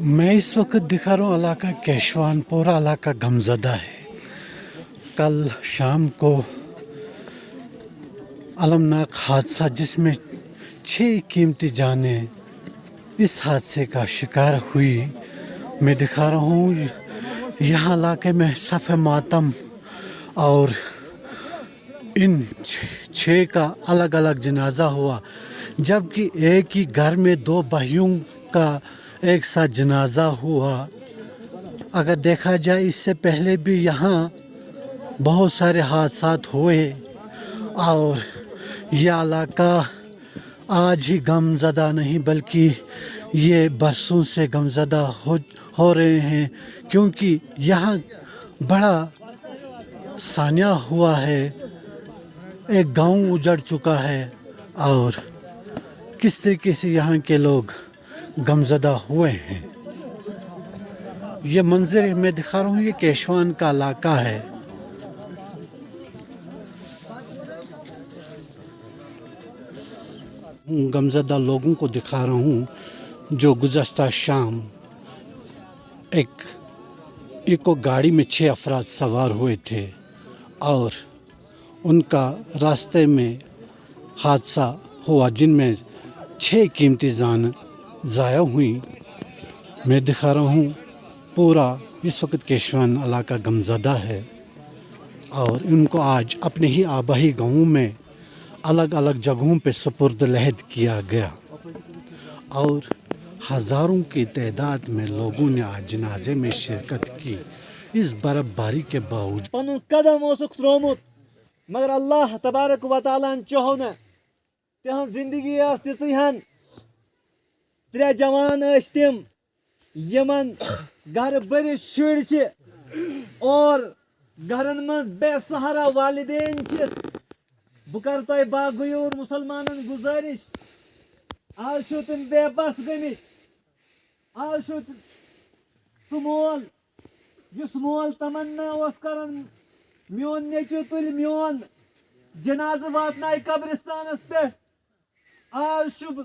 मैं इस वक्त दिखा रहा हूँ इलाका केशवान, पूरा इलाका गमज़दा है। कल शाम को अलमनाक हादसा जिसमें 6 कीमती जानें इस हादसे का शिकार हुई, मैं दिखा रहा हूँ यहाँ इलाके में सफ़े मातम और इन 6 का अलग अलग जनाजा हुआ, जबकि एक ही घर में 2 भाइयों का एक साथ जनाजा हुआ। अगर देखा जाए इससे पहले भी यहाँ बहुत सारे हादसात हुए और यह इलाका आज ही गमज़दा नहीं बल्कि ये बरसों से गमज़दा हो रहे हैं, क्योंकि यहाँ बड़ा सान्या हुआ है, एक गांव उजड़ चुका है और किस तरीके से यहाँ के लोग गमज़दा हुए हैं। ये मंजर मैं दिखा रहा हूँ, ये केशवान का इलाका है। गमज़दा लोगों को दिखा रहा हूँ जो गुज़श्ता शाम एक इको गाड़ी में 6 अफराद सवार हुए थे और उनका रास्ते में हादसा हुआ जिनमें 6 कीमती जान ज़ाया हुई। मैं दिखा रहा हूँ पूरा इस वक्त केशवान इलाका गमज़दा है और उनको आज अपने ही आबाई गाँवों में अलग अलग जगहों पे सुपुर्द लहद किया गया और हज़ारों की तादाद में लोगों ने आज जनाजे में शिरकत की। इस बर्फबारी के बावजूद पनुन कदम ओसुक त्रोमुत मगर अल्लाह तबारक व तआला चाहो न तिहन जिंदगी आस तिहन 3 जवान तिम यमन घर भर शुर और घरन मज बेसहारा वालिदैन बह कर तह बागयूर मुसलमानन गुजारिश आज छो तुम बेबस गमित आज छो सह मोल युस मोल तमन्ना ओस करन मियोन नेचु तुल मियोन जनाज वातनाय कब्रिस्तानस पे आज छो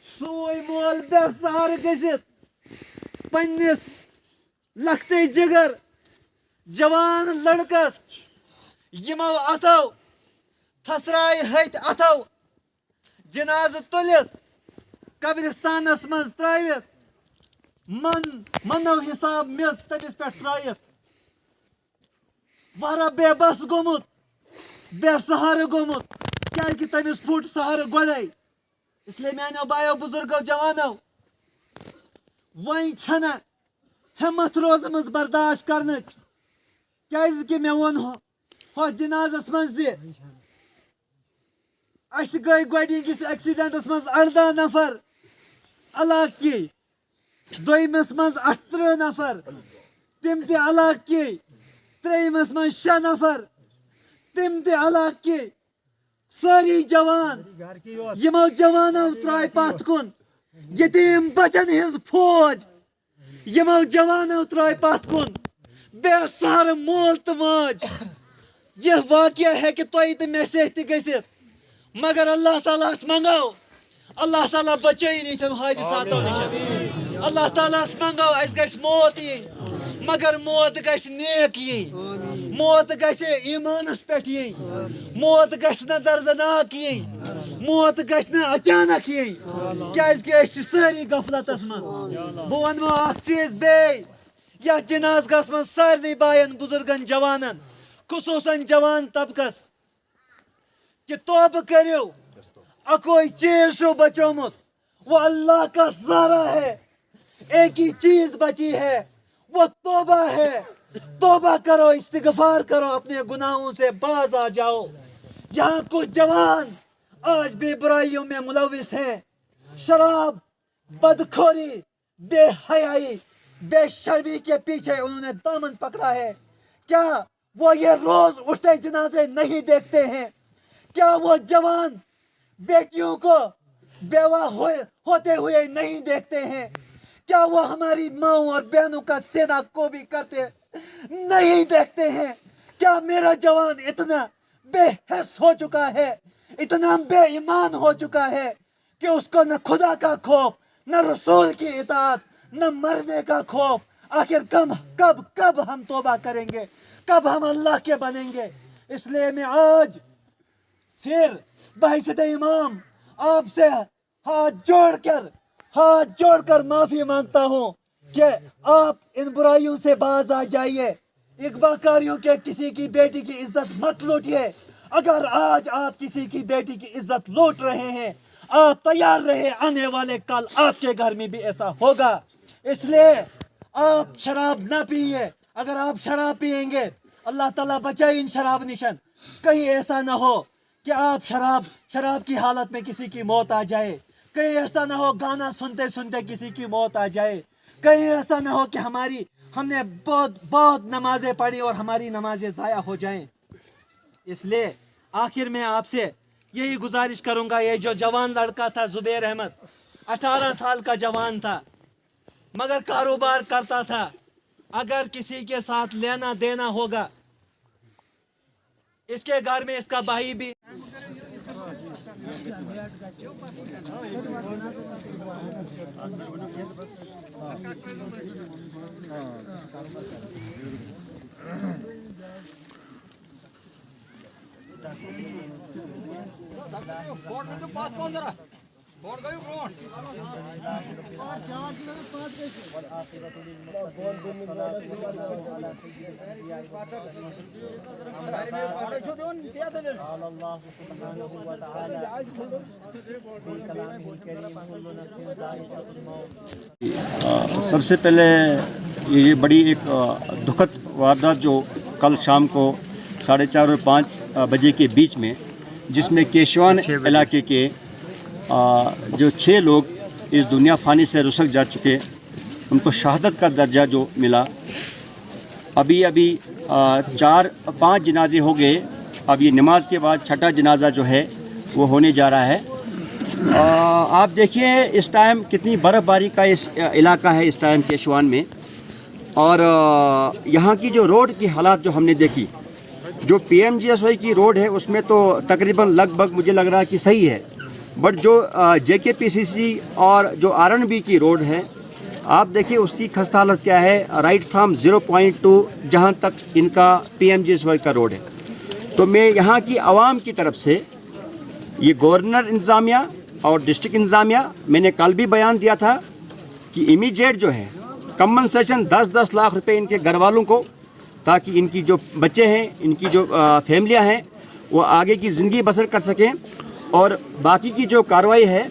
सोय मोल बेसहार गजित पन्निस लखते जिगर जवान लड़कस यमो अथो थथराय हथ अथो जनाज तुलित कब्रिस्तानस मज त्रवित मनो हिसाब मेज तमिस पे त्रवित वारा बेबस गोमुत बेसहार गोमुत क्या तमिस फुट सहार गोड़े। इसलिए मानो बायो बुजुर्गो जवानो वही छना हिम्मत रोजमज बर्दाश्त करने क्या मे वो हो जनाजस मज अस गई गोकिस एक्सीडेंटस मज 18 नफर अलाकी दोमस मज 18 नफर तम ते अलाकी त्रेमस मज 6 नफर तम ते अलाकी सारी जवान यमो जवानो त्राय पथ कुन यतीम बचन हिज फौज यमो जवानो त्राय पथ कुन बेसहार मोल तो माज। यह वाकया है कि तुम तो मे सह गसित मगर अल्लाह ताला मंगो अल्लाह ताला बचे नहीं हादिसातों नश अल्लाह ताला मंगो अस गस मौत यी मगर मौत गस नेक यी मौत गस ईमानस पे यी मौत गस न दर्दनाक यी मौत गस न अचानक यी क्या सारी गफलतस मन। बह वनो चीज बे या जनाजगस मन सारे बायन बुजुर्गन जवानन खुसूसन जवान तबकस कि तौब करो अकोई चीज शो बचोमुत वो अल्लाह का सारा है। एक ही चीज बची है वो तौबा है। तौबा करो, इस्तिगफार करो, अपने गुनाहों से बाज आ जाओ। यहाँ कुछ जवान आज बेबुराइयों में मुलविस हैं, शराब, बदखोरी, बेहयाई, बेशर्मी के पीछे उन्होंने दामन पकड़ा है। क्या वो ये रोज उठते जनाजे नहीं देखते हैं? क्या वो जवान बेटियों को बेवा होते हुए नहीं देखते हैं? क्या वो हमारी माओ और बहनों का सेना को भी करते नहीं देखते हैं? क्या मेरा जवान इतना बेहस हो चुका है, इतना बेईमान हो चुका है कि उसको न खुदा का खौफ, न रसूल की इताअत, न मरने का खौफ। आखिर कब हम तौबा करेंगे, कब हम अल्लाह के बनेंगे। इसलिए मैं आज फिर बहैसियत इमाम आपसे हाथ जोड़कर माफी मांगता हूँ कि आप इन बुराइयों से बाज आ जाइए। इगवाकारियों के किसी की बेटी की इज्जत मत लूटिए। अगर आज आप किसी की बेटी की इज्जत लूट रहे हैं, आप तैयार रहे, आने वाले कल आपके घर में भी ऐसा होगा। इसलिए आप शराब ना पिए। अगर आप शराब पिएंगे, अल्लाह ताला बचाए इन शराब निशन, कहीं ऐसा ना हो कि आप शराब की हालत में किसी की मौत आ जाए। कहीं ऐसा ना हो गाना सुनते सुनते किसी की मौत आ जाए। कहीं ऐसा ना हो कि हमने बहुत नमाजें पढ़ी और हमारी नमाजें ज़ाया हो जाएं। इसलिए आखिर में आपसे यही गुजारिश करूंगा, ये जो जवान लड़का था जुबैर अहमद, 18 साल का जवान था मगर कारोबार करता था। अगर किसी के साथ लेना देना होगा, इसके घर में इसका भाई भी सबसे पहले ये बड़ी एक दुखद वारदात जो कल शाम को 4:30 और 5 बजे के बीच में, जिसमें केशवान इलाके के जो 6 लोग इस दुनिया फ़ानी से रुसक जा चुके, उनको शहादत का दर्जा जो मिला। अभी 4-5 जनाजे हो गए। अब ये नमाज के बाद छठा जनाजा जो है वो होने जा रहा है। आप देखिए इस टाइम कितनी बर्फ़बारी का इस इलाका है इस टाइम केशवान में। और यहाँ की जो रोड की हालात जो हमने देखी, जो PMGSY की रोड है उसमें तो तकरीबन लगभग मुझे लग रहा है कि सही है, बट जो JKPCC और जो RNB की रोड है, आप देखिए उसकी खस्ता हालत क्या है। राइट फ्रॉम 0.2 जहाँ तक इनका PMGSY का रोड है। तो मैं यहाँ की आवाम की तरफ से ये गवर्नर इंतज़ामिया और डिस्ट्रिक्ट इंतज़ामिया, मैंने कल भी बयान दिया था कि इमीडिएट जो है कंपनसेशन 10-10 लाख रुपए इनके घर वालों को, ताकि इनकी जो बच्चे हैं, इनकी जो फैमिलियां हैं, वो आगे की ज़िंदगी बसर कर सकें। और बाकी की जो कार्रवाई है,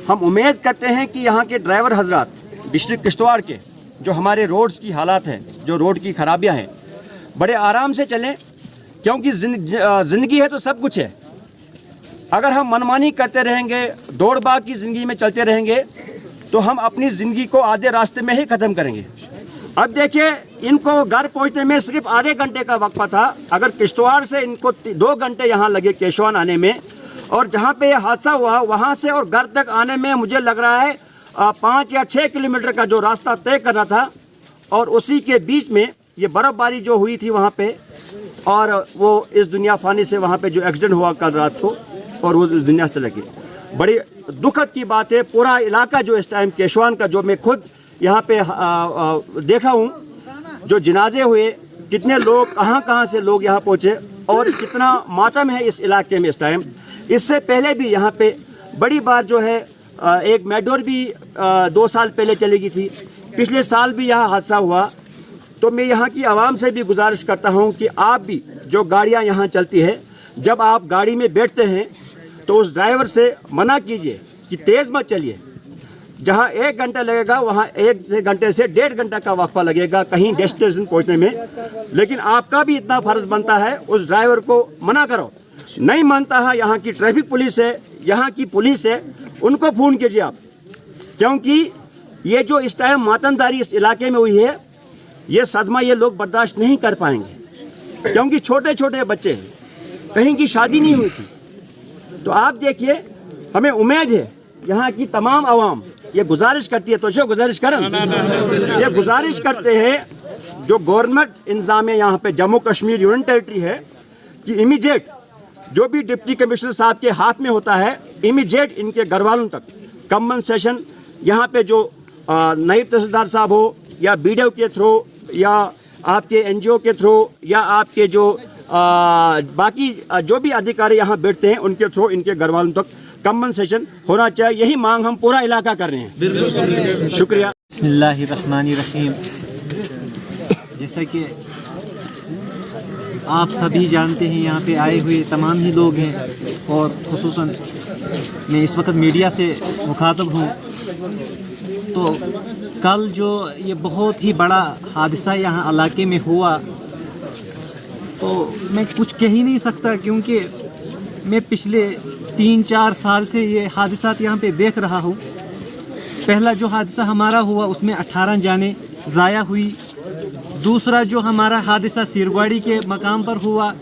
हम उम्मीद करते हैं कि यहाँ के ड्राइवर हजरात डिस्ट्रिक्ट किश्तवाड़ के, जो हमारे रोड्स की हालात हैं, जो रोड की खराबियाँ हैं, बड़े आराम से चलें, क्योंकि ज़िंदगी है तो सब कुछ है। अगर हम मनमानी करते रहेंगे, दौड़ भाग की ज़िंदगी में चलते रहेंगे, तो हम अपनी ज़िंदगी को आधे रास्ते में ही ख़त्म करेंगे। अब देखिए, इनको घर पहुंचने में सिर्फ आधे घंटे का वक्फा था। अगर किश्तवाड़ से इनको 2 घंटे यहाँ लगे केशवान आने में, और जहाँ पे ये हादसा हुआ वहाँ से और घर तक आने में मुझे लग रहा है 5 या 6 किलोमीटर का जो रास्ता तय करना था। और उसी के बीच में ये बर्फ़बारी जो हुई थी वहाँ पे, और वो इस दुनिया फ़ानी से वहाँ पे जो एक्सीडेंट हुआ कल रात को, और वो इस दुनिया से चले गए। बड़ी दुखद की बात है। पूरा इलाका जो इस टाइम केशवान का, जो मैं खुद यहाँ पे देखा हूँ, जो जनाजे हुए, कितने लोग कहाँ से लोग यहाँ पहुँचे, और कितना मातम है इस इलाके में इस टाइम। इससे पहले भी यहाँ पे बड़ी बात जो है, एक मेडोर भी 2 साल पहले चली गई थी, पिछले साल भी यहाँ हादसा हुआ। तो मैं यहाँ की आवाम से भी गुजारिश करता हूँ कि आप भी, जो गाड़ियाँ यहाँ चलती है, जब आप गाड़ी में बैठते हैं तो उस ड्राइवर से मना कीजिए कि तेज़ मत चलिए। जहाँ 1 घंटा लगेगा वहाँ 1 घंटे से 1.5 घंटा का वक्फा लगेगा कहीं डेस्टिनेशन पहुँचने में। लेकिन आपका भी इतना फ़र्ज़ बनता है उस ड्राइवर को मना करो। नहीं मानता है, यहाँ की ट्रैफिक पुलिस है, यहाँ की पुलिस है, उनको फ़ोन कीजिए आप। क्योंकि ये जो इस टाइम मातमदारी इस इलाके में हुई है, ये सदमा ये लोग बर्दाश्त नहीं कर पाएंगे, क्योंकि छोटे छोटे बच्चे हैं, कहीं की शादी नहीं हुई थी। तो आप देखिए, हमें उम्मीद है यहाँ की तमाम आवाम ये गुजारिश करती है, तो जो गुजारिश करें, ये गुजारिश करते हैं जो गवर्नमेंट इंतज़ामिया यहाँ पे जम्मू कश्मीर यूनियन टेरिटरी है, कि इमीडिएट जो भी डिप्टी कमिश्नर साहब के हाथ में होता है, इमीडिएट इनके घर वालों तक कंपनसेशन यहाँ पे जो नायब तहसीलदार साहब हो या BDO के थ्रू या आपके NGO के थ्रू या आपके जो बाकी जो भी अधिकारी यहाँ बैठते हैं उनके थ्रू इनके घर वालों तक कंपनसेशन होना चाहिए। यही मांग हम पूरा इलाका कर रहे हैं। शुक्रिया। बिस्मिल्लाहिर्रहमानिर्रहीम। जैसा कि आप सभी जानते हैं, यहाँ पे आए हुए तमाम ही लोग हैं और खुसूसन मैं इस वक्त मीडिया से मुखातब हूँ। तो कल जो ये बहुत ही बड़ा हादसा यहाँ इलाके में हुआ, तो मैं कुछ कह ही नहीं सकता, क्योंकि मैं पिछले 3-4 साल से ये हादसा यहाँ पे देख रहा हूँ। पहला जो हादसा हमारा हुआ उसमें 18 जानें ज़ाया हुई। दूसरा जो हमारा हादसा सिरगवाड़ी के मकाम पर हुआ,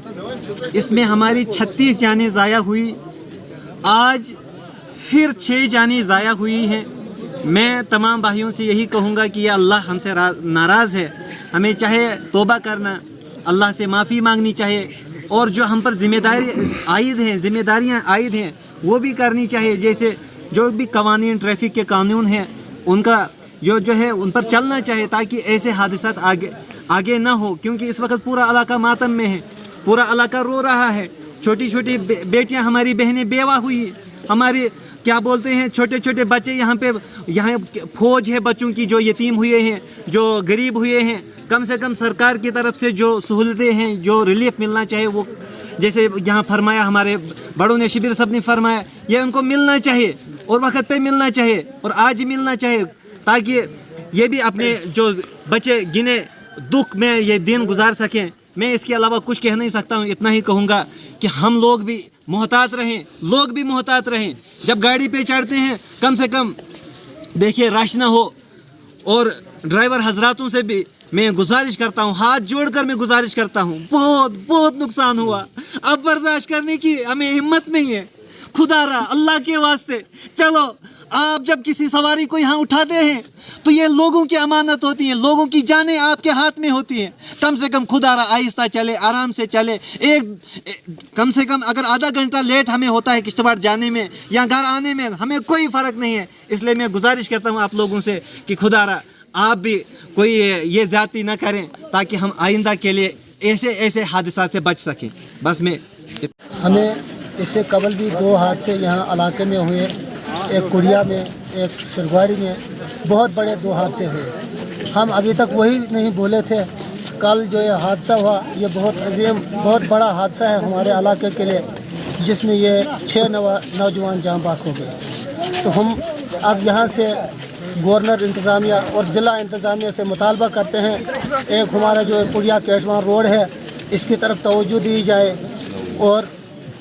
इसमें हमारी 36 जानें ज़ाया हुई। आज फिर 6 जानें ज़ाया हुई हैं। मैं तमाम भाइयों से यही कहूँगा कि या अल्लाह हमसे नाराज़ है, हमें चाहे तौबा करना, अल्लाह से माफ़ी मांगनी चाहिए, और जो हम पर जिम्मेदारियाँ आयद हैं वो भी करनी चाहिए। जैसे जो भी कवानीन ट्रैफिक के कानून हैं उनका जो है उन पर चलना चाहिए, ताकि ऐसे हादसा आगे ना हो। क्योंकि इस वक्त पूरा इलाका मातम में है, पूरा इलाका रो रहा है। छोटी छोटी बेटियां, हमारी बहनें बेवा हुई, हमारी क्या बोलते हैं छोटे छोटे बच्चे यहाँ फौज है बच्चों की जो यतीम हुए हैं, जो गरीब हुए हैं। कम से कम सरकार की तरफ से जो सहूलतें हैं, जो रिलीफ मिलना चाहिए, वो जैसे यहाँ फरमाया हमारे बड़ों ने, शिबिर सब ने फरमाया, ये उनको मिलना चाहिए और वक्त पे मिलना चाहिए और आज ही मिलना चाहिए, ताकि ये भी अपने जो बच्चे गिने दुख में ये दिन गुजार सकें। मैं इसके अलावा कुछ कह नहीं सकता हूँ। इतना ही कहूँगा कि हम लोग भी मोहतात रहें, लोग भी मोहतात रहें। जब गाड़ी पे चढ़ते हैं कम से कम देखिए रश ना हो। और ड्राइवर हजरातों से भी मैं गुजारिश करता हूँ, हाथ जोड़कर मैं गुजारिश करता हूँ, बहुत नुकसान हुआ, अब बर्दाश्त करने की हमें हिम्मत नहीं है। खुदारा अल्लाह के वास्ते, चलो आप जब किसी सवारी को यहाँ उठाते हैं तो ये लोगों की अमानत होती है, लोगों की जानें आपके हाथ में होती हैं। कम से कम खुदारा आहिस्ता चले, आराम से चले। कम से कम अगर आधा घंटा लेट हमें होता है किश्तवाड़ जाने में या घर आने में, हमें कोई फ़र्क नहीं है। इसलिए मैं गुजारिश करता हूँ आप लोगों से कि खुदारा आप भी कोई ये ज़्यादती ना करें, ताकि हम आइंदा के लिए ऐसे हादसा से बच सकें। बस मैं हमें इससे कबल भी 2 हादसे यहाँ इलाके में हुए, एक कुड़िया में, एक सिरगवाड़ी में। बहुत बड़े 2 हादसे हुए। हम अभी तक वही नहीं बोले थे। कल जो ये हादसा हुआ, ये बहुत अजीम, बहुत बड़ा हादसा है हमारे इलाके के लिए, जिसमें ये 6 नौजवान जान बाक हो गए। तो हम अब यहाँ से गवर्नर इंतज़ामिया और ज़िला इंतज़ामिया से मुतालबा करते हैं, एक हमारा जो कुड़िया केशवान रोड है इसकी तरफ तवज्जो दी जाए और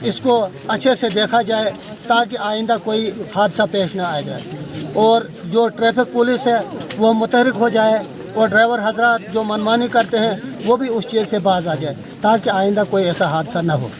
इसको अच्छे से देखा जाए, ताकि आइंदा कोई हादसा पेश ना आ जाए। और जो ट्रैफिक पुलिस है वो मुतहरिक हो जाए और ड्राइवर हजरात जो मनमानी करते हैं वो भी उस चीज़ से बाज आ जाए, ताकि आइंदा कोई ऐसा हादसा ना हो।